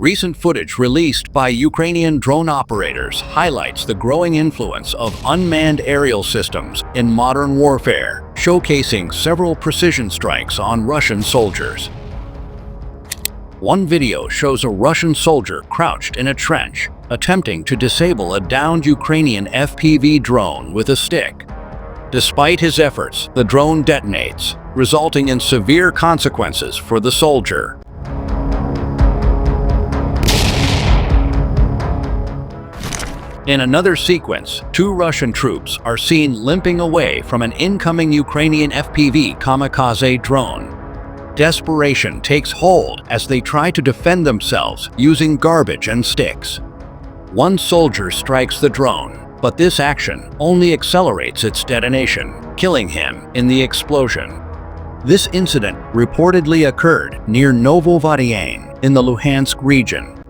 Recent footage released by Ukrainian drone operators highlights the growing influence of unmanned aerial systems in modern warfare, showcasing several precision strikes on Russian soldiers. One video shows a Russian soldier crouched in a trench, attempting to disable a downed Ukrainian FPV drone with a stick. Despite his efforts, the drone detonates, resulting in severe consequences for the soldier. In another sequence, two Russian troops are seen limping away from an incoming Ukrainian FPV kamikaze drone. Desperation takes hold as they try to defend themselves using garbage and sticks. One soldier strikes the drone, but this action only accelerates its detonation, killing him in the explosion. This incident reportedly occurred near Novovodyan in the Luhansk region.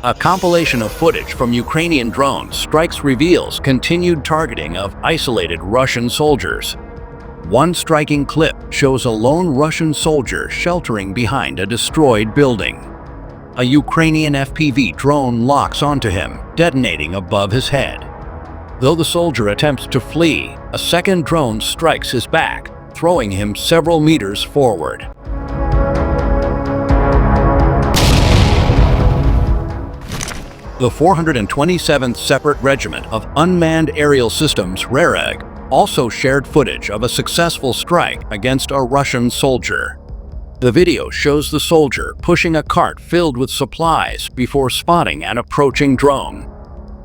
A compilation of footage from Ukrainian drone strikes reveals continued targeting of isolated Russian soldiers. One striking clip shows a lone Russian soldier sheltering behind a destroyed building. A Ukrainian FPV drone locks onto him, detonating above his head. Though the soldier attempts to flee, a second drone strikes his back, throwing him several meters forward. The 427th Separate Regiment of Unmanned Aerial Systems (REREG) also shared footage of a successful strike against a Russian soldier. The video shows the soldier pushing a cart filled with supplies before spotting an approaching drone.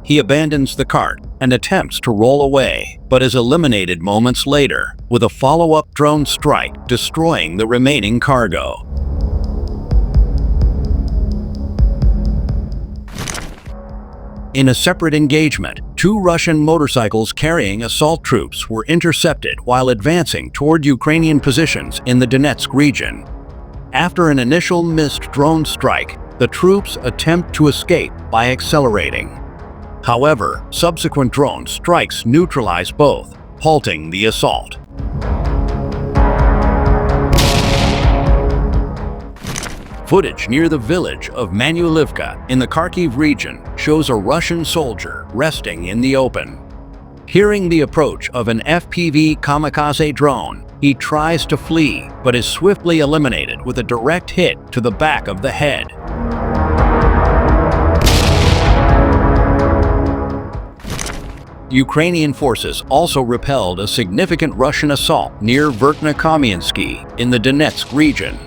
He abandons the cart and attempts to roll away, but is eliminated moments later, with a follow-up drone strike destroying the remaining cargo. In a separate engagement, two Russian motorcycles carrying assault troops were intercepted while advancing toward Ukrainian positions in the Donetsk region. After an initial missed drone strike, the troops attempt to escape by accelerating. However, subsequent drone strikes neutralize both, halting the assault. Footage near the village of Manulivka in the Kharkiv region shows a Russian soldier resting in the open. Hearing the approach of an FPV kamikaze drone, he tries to flee but is swiftly eliminated with a direct hit to the back of the head. Ukrainian forces also repelled a significant Russian assault near Verkhnekamiensky in the Donetsk region.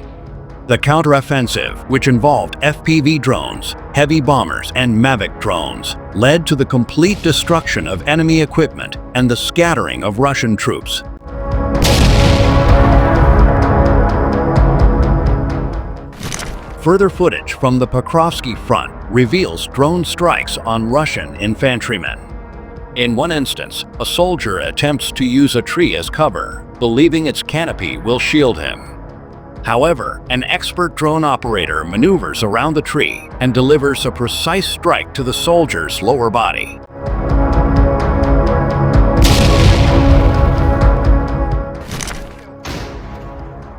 The counteroffensive, which involved FPV drones, heavy bombers, and Mavic drones, led to the complete destruction of enemy equipment and the scattering of Russian troops. Further footage from the Pokrovsky front reveals drone strikes on Russian infantrymen. In one instance, a soldier attempts to use a tree as cover, believing its canopy will shield him. However, an expert drone operator maneuvers around the tree and delivers a precise strike to the soldier's lower body.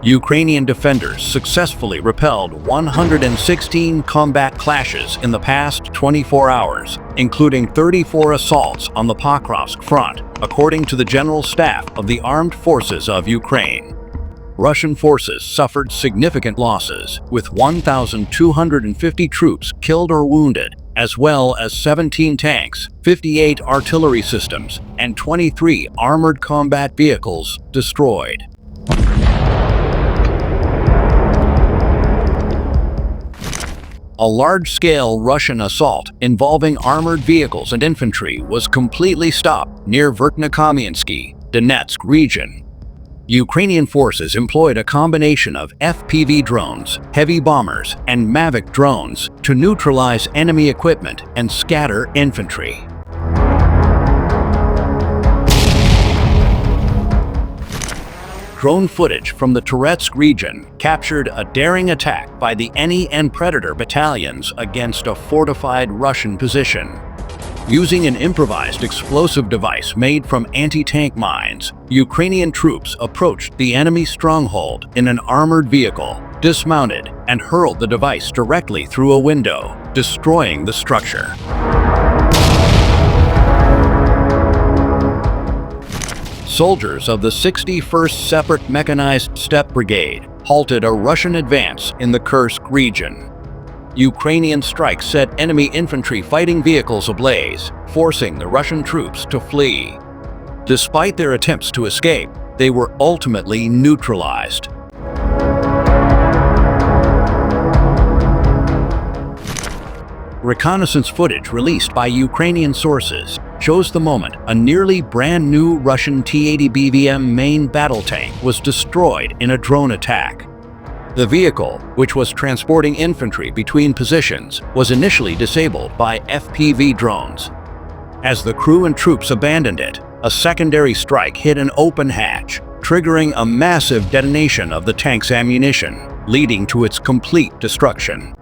Ukrainian defenders successfully repelled 116 combat clashes in the past 24 hours, including 34 assaults on the Pokrovsk front, according to the General Staff of the Armed Forces of Ukraine. Russian forces suffered significant losses, with 1,250 troops killed or wounded, as well as 17 tanks, 58 artillery systems, and 23 armored combat vehicles destroyed. A large-scale Russian assault involving armored vehicles and infantry was completely stopped near Verkhnekamiensky, Donetsk region. Ukrainian forces employed a combination of FPV drones, heavy bombers, and Mavic drones to neutralize enemy equipment and scatter infantry. Drone footage from the Toretsk region captured a daring attack by the ENI and Predator battalions against a fortified Russian position. Using an improvised explosive device made from anti-tank mines, Ukrainian troops approached the enemy stronghold in an armored vehicle, dismounted, and hurled the device directly through a window, destroying the structure. Soldiers of the 61st Separate Mechanized Steppe Brigade halted a Russian advance in the Kursk region. Ukrainian strikes set enemy infantry fighting vehicles ablaze, forcing the Russian troops to flee. Despite their attempts to escape, they were ultimately neutralized. Reconnaissance footage released by Ukrainian sources shows the moment a nearly brand new Russian T-80 BVM main battle tank was destroyed in a drone attack. The vehicle, which was transporting infantry between positions, was initially disabled by FPV drones. As the crew and troops abandoned it, a secondary strike hit an open hatch, triggering a massive detonation of the tank's ammunition, leading to its complete destruction.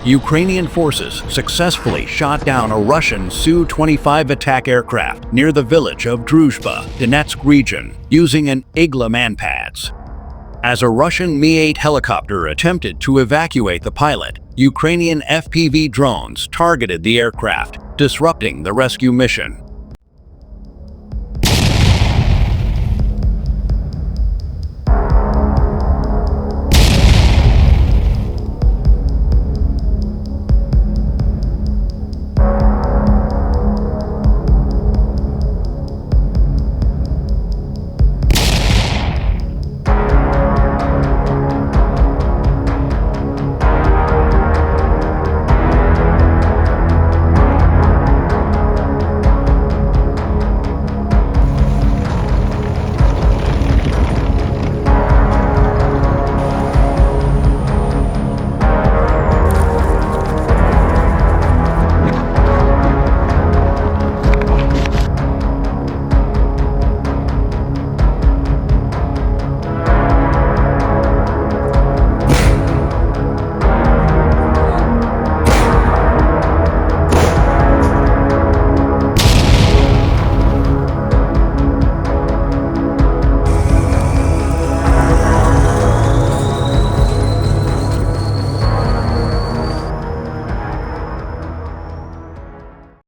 Ukrainian forces successfully shot down a Russian Su-25 attack aircraft near the village of Druzhba, Donetsk region, using an Igla manpads. As a Russian Mi-8 helicopter attempted to evacuate the pilot, Ukrainian FPV drones targeted the aircraft, disrupting the rescue mission.